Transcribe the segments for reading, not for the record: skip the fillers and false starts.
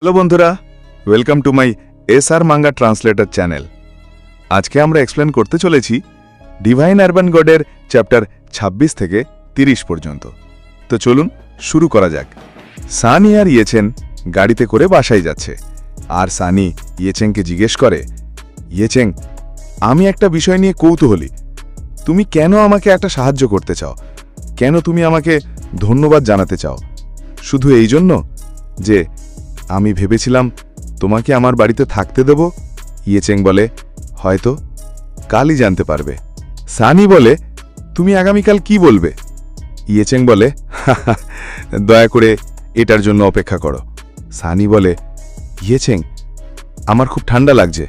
Hello বন্ধুরা, welcome to my SR manga translator channel. আজকে আমরা এক্সপ্লেন করতে চলেছি ডিভাইন আরবান গডের চ্যাপ্টার ২৬ থেকে ৩০ পর্যন্ত। তো চলুন শুরু করা যাক। সানি আর ইয়েচেন গাড়িতে করে বাসায় যাচ্ছে, আর সানি ইয়েচেংকে জিজ্ঞেস করে, ইয়েচেং, আমি একটা বিষয় নিয়ে কৌতূহলী। তুমি কেন আমাকে একটা সাহায্য করতে চাও? কেন তুমি আমাকে ধন্যবাদ জানাতে চাও? শুধু এই জন্য যে আমি ভেবেছিলাম তোমাকে আমার বাড়িতে থাকতে দেব? ইয়েচেং বলে, হয়তো কালই জানতে পারবে। সানি বলে, তুমি আগামীকাল কি বলবে? ইয়েচেং বলে, দয়া করে এটার জন্য অপেক্ষা করো। সানি বলে, ইয়েচেং, আমার খুব ঠান্ডা লাগছে,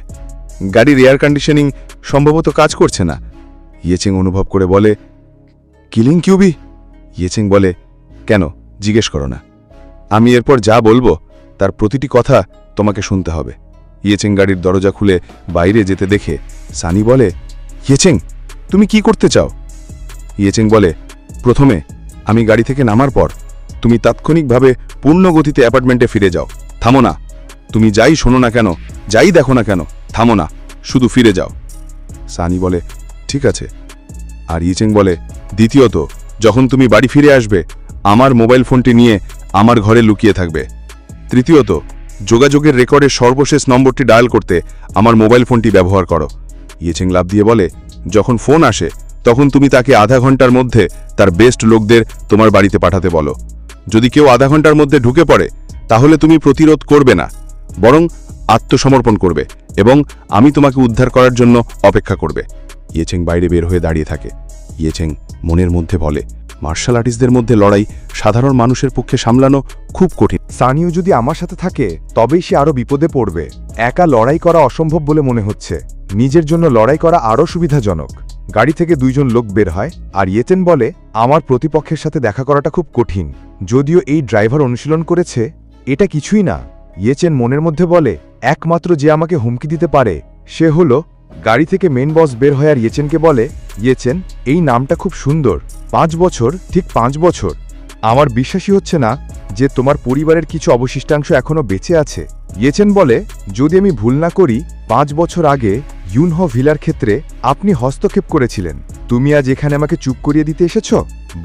গাড়ির এয়ার কন্ডিশনিং সম্ভবত কাজ করছে না। ইয়েচেং অনুভব করে বলে, কিলিং কিউবি? ইয়েচেং বলে, কেন জিজ্ঞেস করো না, আমি এরপর যা বলবো তার প্রতিটি কথা তোমাকে শুনতে হবে। ইয়েচেং গাড়ির দরজা খুলে বাইরে যেতে দেখে সানি বলে, ইয়েচেং, তুমি কি করতে চাও? ইয়েচেং বলে, প্রথমে আমি গাড়ি থেকে নামার পর তুমি তাৎক্ষণিকভাবে পূর্ণ গতিতে অ্যাপার্টমেন্টে ফিরে যাও। থামো না, তুমি যাই শোনো না কেন, যাই দেখো না কেন, থামো না, শুধু ফিরে যাও। সানি বলে, ঠিক আছে। আর ইয়েচেং বলে, দ্বিতীয়ত, যখন তুমি বাড়ি ফিরে আসবে আমার মোবাইল ফোনটি নিয়ে আমার ঘরে লুকিয়ে থাকবে। তৃতীয়ত, যোগাযোগের রেকর্ডের সর্বশেষ নম্বরটি ডায়াল করতে আমার মোবাইল ফোনটি ব্যবহার করো। ইয়েচেং লাফ দিয়ে বলে, যখন ফোন আসে তখন তুমি তাকে আধা ঘন্টার মধ্যে তার বেস্ট লোকদের তোমার বাড়িতে পাঠাতে বলো। যদি কেউ আধা ঘন্টার মধ্যে ঢুকে পড়ে তাহলে তুমি প্রতিরোধ করবে না, বরং আত্মসমর্পণ করবে এবং আমি তোমাকে উদ্ধার করার জন্য অপেক্ষা করবে। ইয়েচেং বাইরে বের হয়ে দাঁড়িয়ে থাকে। ইয়েচেং মনের মধ্যে বলে, মার্শাল আর্টিস্টদের মধ্যে লড়াই সাধারণ মানুষের পক্ষে সামলানো খুব কঠিন। সানিও যদি আমার সাথে থাকে তবেই সে আরও বিপদে পড়বে। একা লড়াই করা অসম্ভব বলে মনে হচ্ছে, নিজের জন্য লড়াই করা আরও সুবিধাজনক। গাড়ি থেকে দুইজন লোক বের হয়, আর ইয়েচেন বলে, আমার প্রতিপক্ষের সাথে দেখা করাটা খুব কঠিন। যদিও এই ড্রাইভার অনুশীলন করেছে, এটা কিছুই না। ইয়েচেন মনের মধ্যে বলে, একমাত্র যে আমাকে হুমকি দিতে পারে সে হলো। গাড়ি থেকে মেন বস বের হয় আর ইয়েচেনকে বলে, ইয়েচেন, এই নামটা খুব সুন্দর। 5 বছর, ঠিক 5 বছর। আমার বিশ্বাসই হচ্ছে না যে তোমার পরিবারের কিছু অবশিষ্টাংশ এখনও বেঁচে আছে। ইয়েচেন বলে, যদি আমি ভুল না করি 5 বছর আগে ইউনহ ভিলার ক্ষেত্রে আপনি হস্তক্ষেপ করেছিলেন। তুমি আজ এখানে আমাকে চুপ করিয়ে দিতে এসেছ?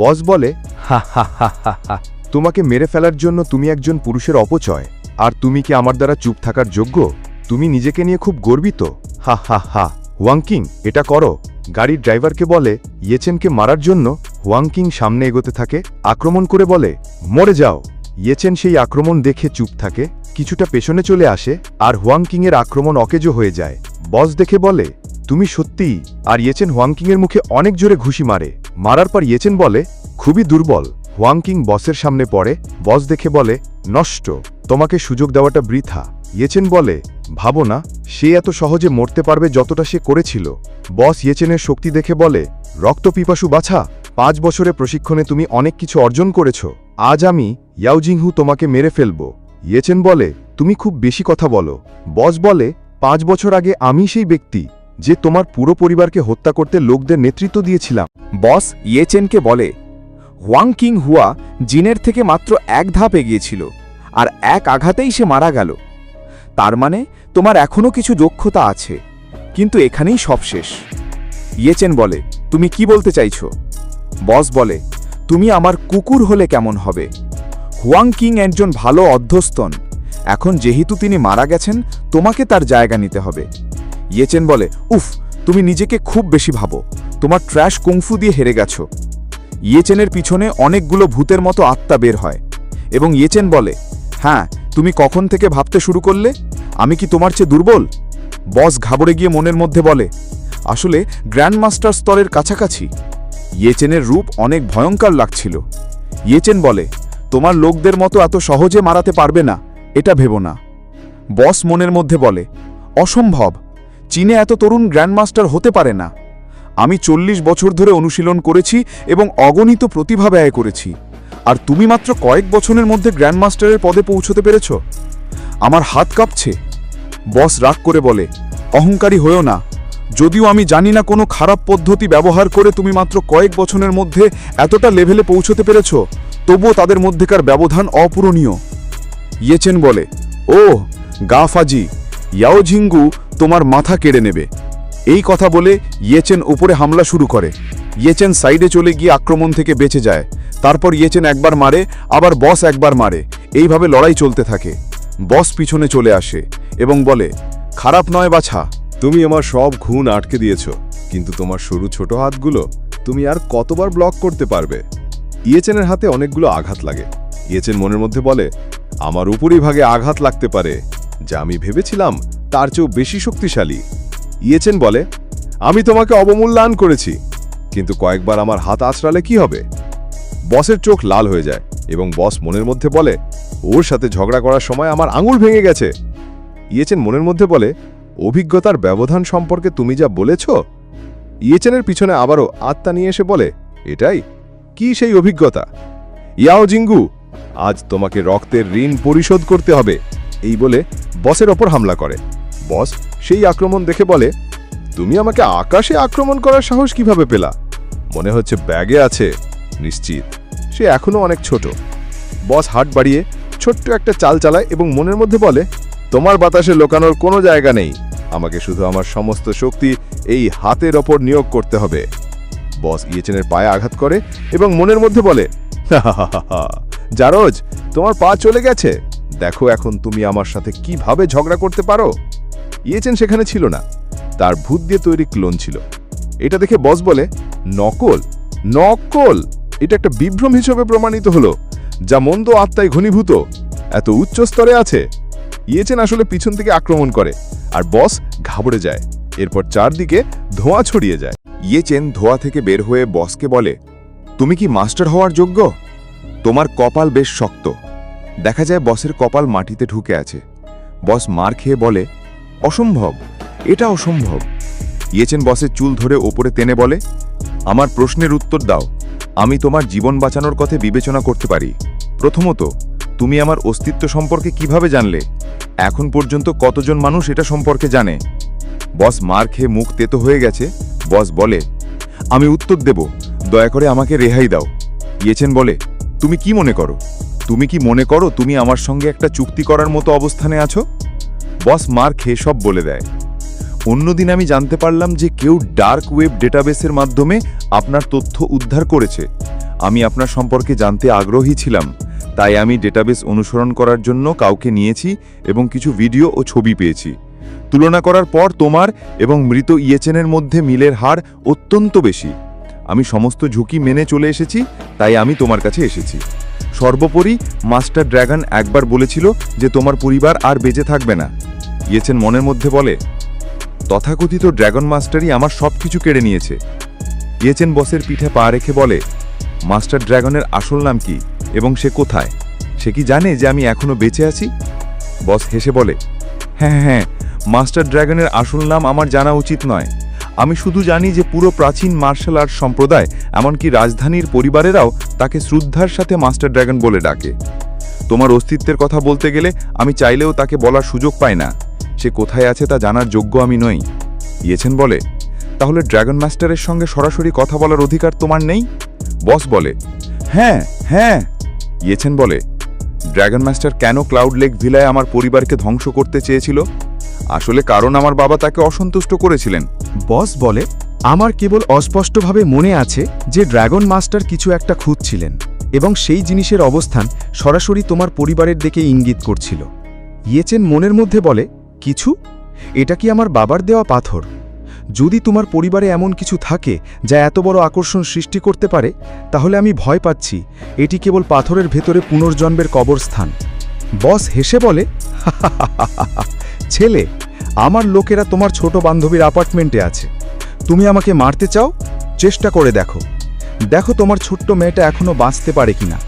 বস বলে, হা হা হা হা হা, তোমাকে মেরে ফেলার জন্য তুমি একজন পুরুষের অপচয়। আর তুমি কি আমার দ্বারা চুপ থাকার যোগ্য? তুমি নিজেকে নিয়ে খুব গর্বিত। হা হা হা। হুয়াংকিং, এটা করো। গাড়ির ড্রাইভারকে বলে, ইয়েচেনকে মারার জন্য। হুয়াংকিং সামনে এগোতে থাকে, আক্রমণ করে বলে, মরে যাও। ইয়েচেন সেই আক্রমণ দেখে চুপ থাকে, কিছুটা পেছনে চলে আসে, আর হুয়াংকিংয়ের আক্রমণ অকেজো হয়ে যায়। বস দেখে বলে, তুমি সত্যিই। আর ইয়েচেন হুয়াংকিংয়ের মুখে অনেক জোরে ঘুষি মারে। মারার পর ইয়েচেন বলে, খুবই দুর্বল। হুয়াংকিং বসের সামনে পড়ে। বস দেখে বলে, নষ্ট, তোমাকে সুযোগ দেওয়াটা বৃথা। ইয়েচেন বলে, ভাবো না সে এত সহজে মরতে পারবে যতটা সে করেছিল। বস ইয়েচেনের শক্তি দেখে বলে, রক্তপিপাসু বাছা, 5 বছরের প্রশিক্ষণে তুমি অনেক কিছু অর্জন করেছ। আজ আমি ইয়াওজিংহু তোমাকে মেরে ফেলব। ইয়েচেন বলে, তুমি খুব বেশি কথা বলো। বস বলে, 5 বছর আগে আমি সেই ব্যক্তি যে তোমার পুরো পরিবারকে হত্যা করতে লোকদের নেতৃত্ব দিয়েছিলাম। বস ইয়েচেনকে বলে, হুয়াংকিং হুয়া জিনের থেকে মাত্র 1 ধাপ এগিয়েছিল, আর 1 আঘাতেই সে মারা গেল। তার মানে তোমার এখনও কিছু দক্ষতা আছে, কিন্তু এখানেই সব শেষ। ইয়েচেন বলে, তুমি কি বলতে চাইছো? বস বলে, তুমি আমার কুকুর হলে কেমন হবে? হুয়াংকিং একজন ভালো অধ্যস্তন, এখন যেহেতু তিনি মারা গেছেন তোমাকে তার জায়গা নিতে হবে। ইয়েচেন বলে, উফ, তুমি নিজেকে খুব বেশি ভাবো, তোমার ট্র্যাশ কুংফু দিয়ে হেরে গেছো। ইয়েচেনের পিছনে অনেকগুলো ভূতের মতো আত্মা বের হয়, এবং ইয়েচেন বলে, হ্যাঁ, তুমি কখন থেকে ভাবতে শুরু করলে আমি কি তোমার চেয়ে দুর্বল? বস ঘাবড়ে গিয়ে মনের মধ্যে বলে, আসলে গ্র্যান্ডমাস্টার স্তরের কাছাকাছি। ইয়েচেনের রূপ অনেক ভয়ঙ্কর লাগছিল। ইয়েচেন বলে, তোমার লোকদের মতো এত সহজে মারাতে পারবে না, এটা ভেবো না। বস মনের মধ্যে বলে, অসম্ভব, চীনে এত তরুণ গ্র্যান্ডমাস্টার হতে পারে না। আমি 40 বছর ধরে অনুশীলন করেছি এবং অগণিত প্রতিভা ব্যয় করেছি, আর তুমি মাত্র কয়েক বছরের মধ্যে গ্র্যান্ডমাস্টারের পদে পৌঁছতে পেরেছ? আমার হাত কাঁপছে। বস রাগ করে বলে, অহংকারী হয়েও না। যদিও আমি জানি না কোনো খারাপ পদ্ধতি ব্যবহার করে তুমি মাত্র কয়েক বছরের মধ্যে এতটা লেভেলে পৌঁছতে পেরেছ, তবুও তাদের মধ্যেকার ব্যবধান অপূরণীয়। ইয়েচেন বলে, ও গাফাজি, ইয়াওজিঙ্গু তোমার মাথা কেড়ে নেবে। এই কথা বলে ইয়েচেন উপরে হামলা শুরু করে। ইয়েচেন সাইডে চলে গিয়ে আক্রমণ থেকে বেঁচে যায়। তারপর ইয়েচেন একবার মারে, আবার বস একবার মারে। এইভাবে লড়াই চলতে থাকে। বস পিছনে চলে আসে এবং বলে, খারাপ নয় বাছা, তুমি আমার সব খুন আটকে দিয়েছ, কিন্তু তোমার সরু ছোট হাতগুলো তুমি আর কতবার ব্লক করতে পারবে? ইয়েচেনের হাতে অনেকগুলো আঘাত লাগে। ইয়েচেন মনের মধ্যে বলে, আমার উপরই ভাগে আঘাত লাগতে পারে, যা আমি ভেবেছিলাম তার চেয়েও বেশি শক্তিশালী। ইয়েচেন বলে, আমি তোমাকে অবমূল্যায়ন করেছি, কিন্তু কয়েকবার আমার হাত আঁচড়ালে কি হবে? বসের চোখ লাল হয়ে যায় এবং বস মনের মধ্যে বলে, ওর সাথে ঝগড়া করার সময় আমার আঙুল ভেঙে গেছে। ইয়েচেন মনের মধ্যে বলে, অভিজ্ঞতার ব্যবধান সম্পর্কে তুমি যা বলেছ। ইয়েচেনের পিছনে আবারও আত্মা নিয়ে এসে বলে, এটাই কি সেই অভিজ্ঞতা? ইয়াওজিঙ্গু, আজ তোমাকে রক্তের ঋণ পরিশোধ করতে হবে। এই বলে বসের ওপর হামলা করে। বস সেই আক্রমণ দেখে বলে, তুমি আমাকে আকাশে আক্রমণ করার সাহস কিভাবে পেলা? মনে হচ্ছে ব্যাগে আছে। নিশ্চিত সে এখনো অনেক ছোট। বস হাত বাড়িয়ে ছোট্ট একটা চাল চালায় এবং মনের মধ্যে বলে, তোমার বাতাসে লোকানোর কোনো জায়গা নেই। আমাকে শুধু আমার সমস্ত শক্তি এই হাতের ওপর নিয়োগ করতে হবে। বস ইয়েচেনের পায়ে আঘাত করে এবং মনের মধ্যে বলে, জারজ, তোমার পা চলে গেছে। দেখো এখন তুমি আমার সাথে কিভাবে ঝগড়া করতে পারো। ইয়েচেন সেখানে ছিল না, তার ভূত দিয়ে তৈরি ক্লোন ছিল। এটা দেখে বস বলে, নকল নকল, এটা একটা বিভ্রম হিসেবে প্রমাণিত হলো, যা মন্দ আত্মায় ঘনীভূত, এত উচ্চ স্তরে আছে। ইয়েচেন আসলে পিছন থেকে আক্রমণ করে আর বস ঘাবড়ে যায়। এরপর চারদিকে ধোঁয়া ছড়িয়ে যায়। ইয়েচেন ধোয়া থেকে বের হয়ে বসকে বলে, তুমি কি মাস্টার হওয়ার যোগ্য? তোমার কপাল বেশ শক্ত। দেখা যায় বসের কপাল মাটিতে ঢুকে আছে। বস মার খেয়ে বলে, অসম্ভব, এটা অসম্ভব। ইয়েচেন বসের চুল ধরে ওপরে টেনে বলে, আমার প্রশ্নের উত্তর দাও। আমি তোমার জীবন বাঁচানোর কথা বিবেচনা করতে পারি। প্রথমত, তুমি আমার অস্তিত্ব সম্পর্কে কিভাবে জানলে? এখন পর্যন্ত কতজন মানুষ এটা সম্পর্কে জানে? বস মার খেয়ে মুখ তেতো হয়ে গেছে। বস বলে, আমি উত্তর দেব, দয়া করে আমাকে রেহাই দাও। ইয়েচেন বলে, তুমি কি মনে করো? তুমি কি মনে করো তুমি আমার সঙ্গে একটা চুক্তি করার মতো অবস্থানে আছো? বস মার খেয়ে সব বলে দেয়। অন্যদিন আমি জানতে পারলাম যে কেউ ডার্ক ওয়েব ডেটাবেসের মাধ্যমে আপনার তথ্য উদ্ধার করেছে। আমি আপনার সম্পর্কে জানতে আগ্রহী ছিলাম, তাই আমি ডেটাবেস অনুসরণ করার জন্য কাউকে নিয়েছি এবং কিছু ভিডিও ও ছবি পেয়েছি। তুলনা করার পর তোমার এবং মৃত ইয়েচেনের মধ্যে মিলের হার অত্যন্ত বেশি। আমি সমস্ত ঝুঁকি মেনে চলে এসেছি, তাই আমি তোমার কাছে এসেছি। সর্বোপরি মাস্টার ড্রাগন একবার বলেছিল যে তোমার পরিবার আর বেঁচে থাকবে না। ইয়েচেন মনের মধ্যে বলে, তথাকথিত ড্রাগন মাস্টারই আমার সব কিছু কেড়ে নিয়েছে। ইয়েচেন বসের পিঠে পা রেখে বলে, মাস্টার ড্রাগনের আসল নাম কি এবং সে কোথায়? সে কি জানে যে আমি এখনো বেঁচে আছি? বস হেসে বলে, হ্যাঁ হ্যাঁ, মাস্টার ড্রাগনের আসল নাম আমার জানা উচিত নয়। আমি শুধু জানি যে পুরো প্রাচীন মার্শাল আর্ট সম্প্রদায়, এমনকি রাজধানীর পরিবারেরাও তাকে শ্রদ্ধার সাথে মাস্টার ড্রাগন বলে ডাকে। তোমার অস্তিত্বের কথা বলতে গেলে আমি চাইলেও তাকে বলার সুযোগ পাই না। সে কোথায় আছে তা জানার যোগ্য আমি নই। ইয়েচেন বলে, তাহলে ড্রাগন মাস্টারের সঙ্গে সরাসরি কথা বলার অধিকার তোমার নেই? বস বলে, হ্যাঁ হ্যাঁ। ইয়েচেন বলে, ড্রাগন মাস্টার কেন ক্লাউড লেক ভিলায় আমার পরিবারকে ধ্বংস করতে চেয়েছিল? আসলে কারণ আমার বাবা তাকে অসন্তুষ্ট করেছিলেন। বস বলে, আমার কেবল অস্পষ্টভাবে মনে আছে যে ড্রাগন মাস্টার কিছু একটা খুঁজছিলেন এবং সেই জিনিসের অবস্থান সরাসরি তোমার পরিবারের দিকে ইঙ্গিত করছিল। ইয়েচেন মনের মধ্যে বলে, কিছু? এটা কি আমার বাবার দেওয়া পাথর? যদি তোমার পরিবারে এমন কিছু থাকে যা এত বড় আকর্ষণ সৃষ্টি করতে পারে, তাহলে আমি ভয় পাচ্ছি এটি কেবল পাথরের ভেতরে পুনর্জন্মের কবরস্থান। বস হেসে বলে, ছেলে, আমার লোকেরা তোমার ছোট বান্ধবীর অ্যাপার্টমেন্টে আছে। তুমি আমাকে মারতে চাও? চেষ্টা করে দেখো। দেখো তোমার ছোট্ট মেয়েটা এখনো বাঁচতে পারে কিনা।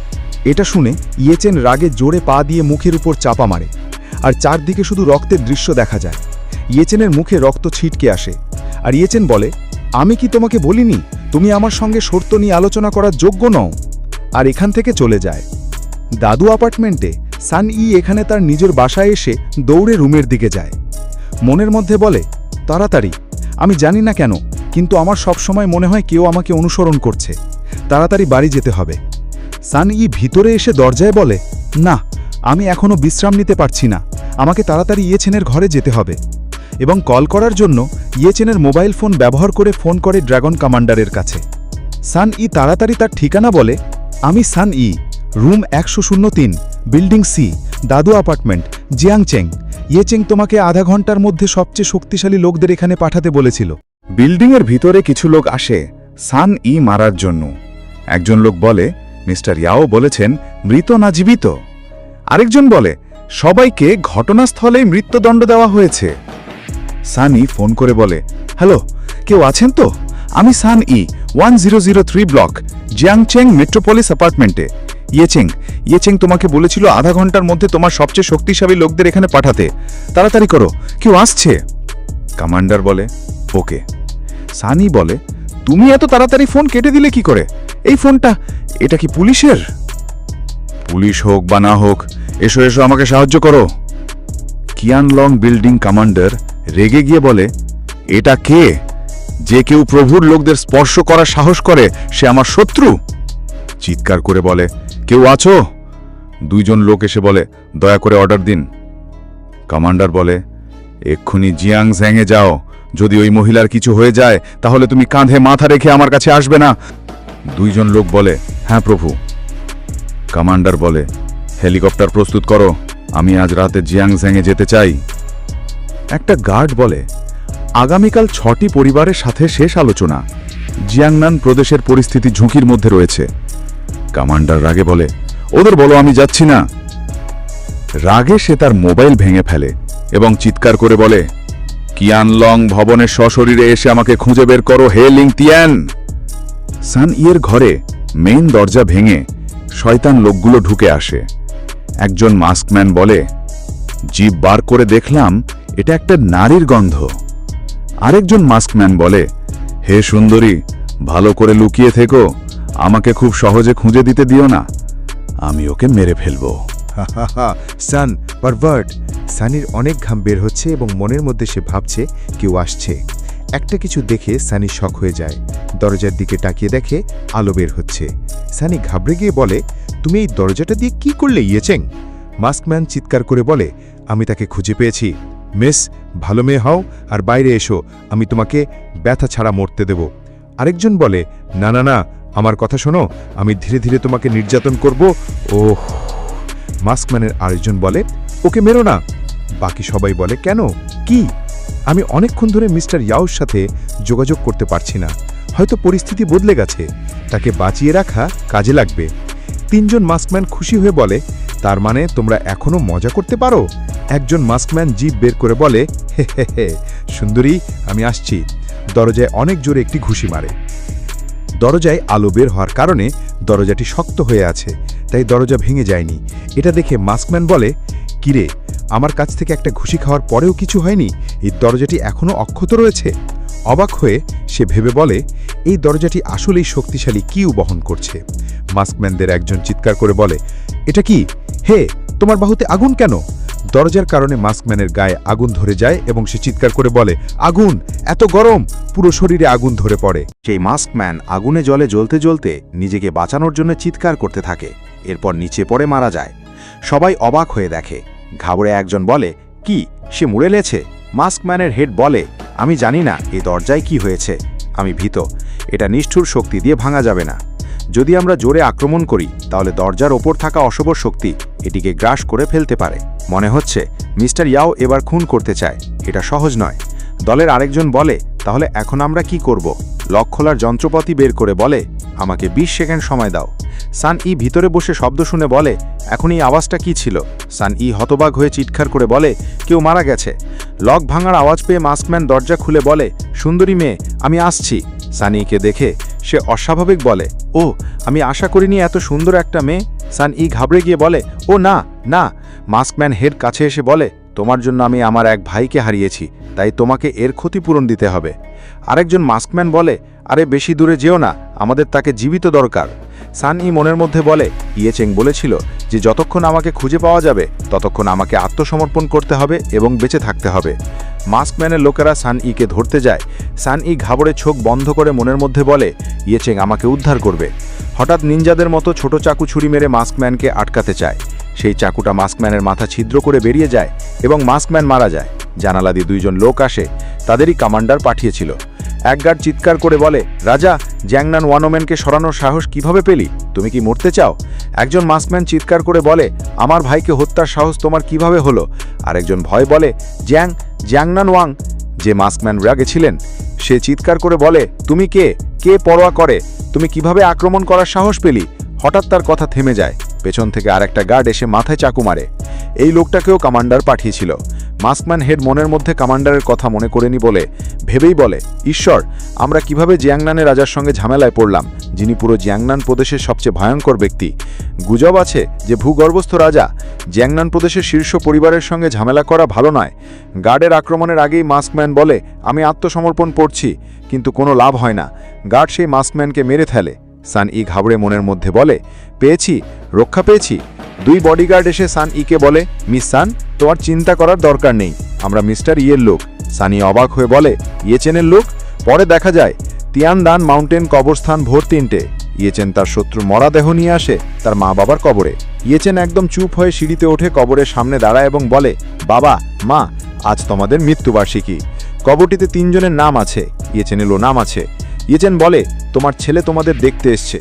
এটা শুনে ইয়েচেন রাগে জোরে পা দিয়ে মুখের উপর চাপা মারে, আর চারদিকে শুধু রক্তের দৃশ্য দেখা যায়। ইয়েচেনের মুখে রক্ত ছিটকে আসে, আর ইয়েচেন বলে, আমি কি তোমাকে বলিনি তুমি আমার সঙ্গে শর্ত নিয়ে আলোচনা করার যোগ্য নও? আর এখান থেকে চলে যায়। দাদু অ্যাপার্টমেন্টে সান ই এখানে তার নিজের বাসায় এসে দৌড়ে রুমের দিকে যায়। মনের মধ্যে বলে, তাড়াতাড়ি, আমি জানি না কেন, কিন্তু আমার সব সময় মনে হয় কেউ আমাকে অনুসরণ করছে। তাড়াতাড়ি বাড়ি যেতে হবে। সান ই ভিতরে এসে দরজায় বলে, না, আমি এখনও বিশ্রাম নিতে পারছি না, আমাকে তাড়াতাড়ি ইয়েচেনের ঘরে যেতে হবে। এবং কল করার জন্য ইয়েচেনের মোবাইল ফোন ব্যবহার করে ফোন করে ড্রাগন কমান্ডারের কাছে। সান ই তাড়াতাড়ি তার ঠিকানা বলে, আমি সান ই, রুম 103, বিল্ডিং সি, দাদু অ্যাপার্টমেন্ট, জিয়াংচেং। ইয়েচেং তোমাকে আধা ঘন্টার মধ্যে সবচেয়ে শক্তিশালী লোকদের এখানে পাঠাতে বলেছিল। বিল্ডিংয়ের ভিতরে কিছু লোক আসে সান ই মারার জন্য। একজন লোক বলে, মিস্টার ইয়াও বলেছেন মৃত না জীবিত। আরেকজন বলে, সবাইকে ঘটনাস্থলেই মৃত্যুদণ্ড দেওয়া হয়েছে। সানি ফোন করে বলে, হ্যালো, কেউ আছেন তো? আমি সান ই, 1003 ব্লক, জিয়াংচেং মেট্রোপলিস অ্যাপার্টমেন্টে। ইয়েচেং তোমাকে বলেছিল আধা ঘন্টার মধ্যে তোমার সবচেয়ে শক্তিশালী লোকদের এখানে পাঠাতে। তাড়াতাড়ি করো, কেউ আসছে। কমান্ডার বলে, ওকে। সানি বলে, তুমি এত তাড়াতাড়ি ফোন কেটে দিলে কি করে? এই ফোনটা, এটা কি পুলিশের? পুলিশ হোক বা না হোক, এসো এসো, আমাকে সাহায্য করো। কিয়ানলং বিল্ডিং কমান্ডার রেগে গিয়ে বলে, এটা কে? যে কেউ প্রভুর লোকদের স্পর্শ করার সাহস করে সে আমার শত্রু। চিৎকার করে বলে, কেউ আছো? দুইজন লোক এসে বলে, দয়া করে অর্ডার দিন। কমান্ডার বলে, এক্ষুনি জিয়াংঝ্যাংয়ে যাও। যদি ওই মহিলার কিছু হয়ে যায় তাহলে তুমি কাঁধে মাথা রেখে আমার কাছে আসবে না। দুইজন লোক বলে, হ্যাঁ প্রভু। কমান্ডার বলে, হেলিকপ্টার প্রস্তুত করো, আমি আজ রাতে জিয়াংঝ্যাংয়ে যেতে চাই। একটা গার্ড বলে, আগামীকাল 6টি পরিবারের সাথে শেষ আলোচনা। জিয়াংনান প্রদেশের পরিস্থিতি ঝুঁকির মধ্যে রয়েছে। কমান্ডার রাগে বলে, ওদের বলো আমি যাচ্ছি না। রাগে সে তার মোবাইল ভেঙে ফেলে এবং চিৎকার করে বলে, কিয়ানলং ভবনের সশরীরে এসে আমাকে খুঁজে বের করো, হে লিং তিয়ান। সান ইয়ের ঘরে মেইন দরজা ভেঙে শয়তান লোকগুলো ঢুকে আসে। একজন মাস্কম্যান বলে, জিভ বার করে দেখলাম এটা একটা নারীর গন্ধ। আরেকজন মাস্কম্যান বলে, হে সুন্দরী, ভালো করে লুকিয়ে থেকো, আমাকে খুব সহজে খুঁজে দিতে দিও না, আমি ওকে মেরে ফেলব। সান পারভার্ট। সানির অনেক ঘাম বের হচ্ছে এবং মনের মধ্যে সে ভাবছে কেউ আসছে। একটা কিছু দেখে সানি শক হয়ে যায়। দরজার দিকে তাকিয়ে দেখে আলো বের হচ্ছে। সানি ঘাবড়ে গিয়ে বলে, তুমি এই দরজাটা দিয়ে কি করলে ইয়েচেং? মাস্কম্যান চিৎকার করে বলে, আমি তাকে খুঁজে পেয়েছি। মিস, ভালো মেয়ে হও আর বাইরে এসো, আমি তোমাকে ব্যথা ছাড়া মরতে দেব। আরেকজন বলে, না না না, আমার কথা শোনো, আমি ধীরে ধীরে তোমাকে নির্যাতন করব। ওহ। মাস্কম্যানের আরেকজন বলে, ওকে মেরো না। বাকি সবাই বলে, কেন, কি? আমি অনেকক্ষণ ধরে মিস্টার ইয়াওর সাথে যোগাযোগ করতে পারছি না, হয়তো পরিস্থিতি বদলে গেছে, তাকে বাঁচিয়ে রাখা কাজে লাগবে। তিনজন মাস্কম্যান খুশি হয়ে বলে, তার মানে তোমরা এখনো মজা করতে পারো? একজন মাস্কম্যান জিভ বের করে বলে, হে হে হে, সুন্দরী, আমি আসছি। দরজায় অনেক জোরে একটি ঘুষি মারে। দরজায় আলো বের হওয়ার কারণে দরজাটি শক্ত হয়ে আছে, তাই দরজা ভেঙে যায়নি। এটা দেখে মাস্কম্যান বলে, কিরে, আমার কাছ থেকে একটা ঘুষি খাওয়ার পরেও কিছু হয়নি, এই দরজাটি এখনও অক্ষত রয়েছে। অবাক হয়ে সে ভেবে বলে, এই দরজাটি আসলেই শক্তিশালী কিউ বহন করছে। মাস্কম্যানদের একজন চিৎকার করে বলে, এটা কি? হে, তোমার বাহুতে আগুন কেন? দরজার কারণে মাস্কম্যানের গায়ে আগুন ধরে যায় এবং সে চিৎকার করে বলে, আগুন, এত গরম! পুরো শরীরে আগুন ধরে পড়ে। সেই মাস্কম্যান আগুনে জলে জ্বলতে জ্বলতে নিজেকে বাঁচানোর জন্য চিৎকার করতে থাকে, এরপর নিচে পড়ে মারা যায়। সবাই অবাক হয়ে দেখে। ঘাবড়ে একজন বলে, কি, সে মুড়ে লেছে? মাস্কম্যানের হেড বলে, আমি জানি না এই দরজায় কি হয়েছে, আমি ভীত, এটা নিষ্ঠুর শক্তি দিয়ে ভাঙা যাবে না। যদি আমরা জোরে আক্রমণ করি তাহলে দরজার ওপর থাকা অশুভ শক্তি এটিকে গ্রাস করে ফেলতে পারে। মনে হচ্ছে মিস্টার ইয়াও এবার খুন করতে চায়, এটা সহজ নয়। দলের আরেকজন বলে, তাহলে এখন আমরা কি করব? লক খোলার যন্ত্রপাতি বের করে বলে, আমাকে 20 সেকেন্ড সময় দাও। সান ই ভিতরে বসে শব্দ শুনে বলে, এখন এই আওয়াজটা কি ছিল? সান ই হতবাক হয়ে চিৎকার করে বলে, কেউ মারা গেছে। লক ভাঙার আওয়াজ পেয়ে মাস্কম্যান দরজা খুলে বলে, সুন্দরী মেয়ে, আমি আসছি। সানিকে দেখে সে অস্বাভাবিক বলে, ও, আমি আশা করিনি এত সুন্দর একটা মেয়ে। সান ই ঘাবড়ে গিয়ে বলে, ও না না। মাস্কম্যান হেড কাছে এসে বলে, তোমার জন্য আমি আমার এক ভাইকে হারিয়েছি, তাই তোমাকে এর ক্ষতিপূরণ দিতে হবে। আরেকজন মাস্কম্যান বলে, আরে বেশি দূরে যেও না, আমাদের তাকে জীবিত দরকার। সান ই মনের মধ্যে বলে, ইয়েচেং বলেছিল যে যতক্ষণ আমাকে খুঁজে পাওয়া যাবে ততক্ষণ আমাকে আত্মসমর্পণ করতে হবে এবং বেঁচে থাকতে হবে। মাস্কম্যানের লোকেরা সান ইকে ধরতে যায়। সান ই ঘাবড়ে চোখ বন্ধ করে মনের মধ্যে বলে, ইয়েচেং আমাকে উদ্ধার করবে। হঠাৎ নিনজাদের মতো ছোট চাকু ছুরি মেরে মাস্কম্যানকে আটকাতে চায়, সেই চাকুটা মাস্কম্যানের মাথা ছিদ্র করে বেরিয়ে যায় এবং মাস্কম্যান মারা যায়। জানালা দিয়ে দুইজন লোক আসে, তাদেরই কমান্ডার পাঠিয়েছিল। এক গার্ড চিৎকার করে বলে, রাজা, জ্যাংনান ওয়ানোম্যানকে সরানোর সাহস কিভাবে পেলি? তুমি কি মরতে চাও? একজন মাস্কম্যান চিৎকার করে বলে, আমার ভাইকে হত্যার সাহস তোমার কিভাবে হলো? আরেকজন ভয় বলে, জ্যাংনান ওয়াং। যে মাস্কম্যান রাগে ছিলেন সে চিৎকার করে বলে, তুমি কে পরোয়া করে? তুমি কিভাবে আক্রমণ করার সাহস পেলি? হঠাৎ তার কথা থেমে যায়। পেছন থেকে আরেকটা গার্ড এসে মাথায় চাকু মারে। এই লোকটাকেও কমান্ডার পাঠিয়েছিল। মাস্কম্যান হেড মনের মধ্যে কমান্ডারের কথা মনে করেনি ভেবেই বলে, ঈশ্বর, আমরা কিভাবে জিয়াংনানের রাজার সঙ্গে ঝামেলায় পড়লাম, যিনি পুরো জিয়াংনান প্রদেশের সবচেয়ে ভয়ঙ্কর ব্যক্তি। গুজব আছে যে ভূগর্ভস্থ রাজা। জিয়াংনান প্রদেশের শীর্ষ পরিবারের সঙ্গে ঝামেলা করা ভালো নয়। গার্ডের আক্রমণের আগেই মাস্কম্যান বলে, আমি আত্মসমর্পণ করছি, কিন্তু কোনো লাভ হয় না। গার্ড সেই মাস্কম্যানকে মেরে ফেলে। সান ই ঘাবড়ে মনের মধ্যে বলে, পেয়েছি, রক্ষা পেয়েছি। দুই বডিগার্ড এসে সান ইকে বলে, মিস সান, তোমার চিন্তা করার দরকার নেই, আমরা মিস্টার ইয়ের লোক। সানি অবাক হয়ে বলে, ইয়েচেনের লোক? পরে দেখা যায় তিয়ানদান মাউন্টেন কবরস্থান ভোর 3টে। ইয়েচেন তার শত্রুর মরা দেহ নিয়ে আসে তার মা বাবার কবরে। ইয়েচেন একদম চুপ হয়ে সিঁড়িতে ওঠে কবরের সামনে দাঁড়ায় এবং বলে, বাবা, মা, আজ তোমাদের মৃত্যুবার্ষিকী। কবরটিতে 3 জনের নাম আছে। ইয়েচেনেরও নাম আছে। ইয়েচেন বলে, তোমার ছেলে তোমাদের দেখতে এসছে।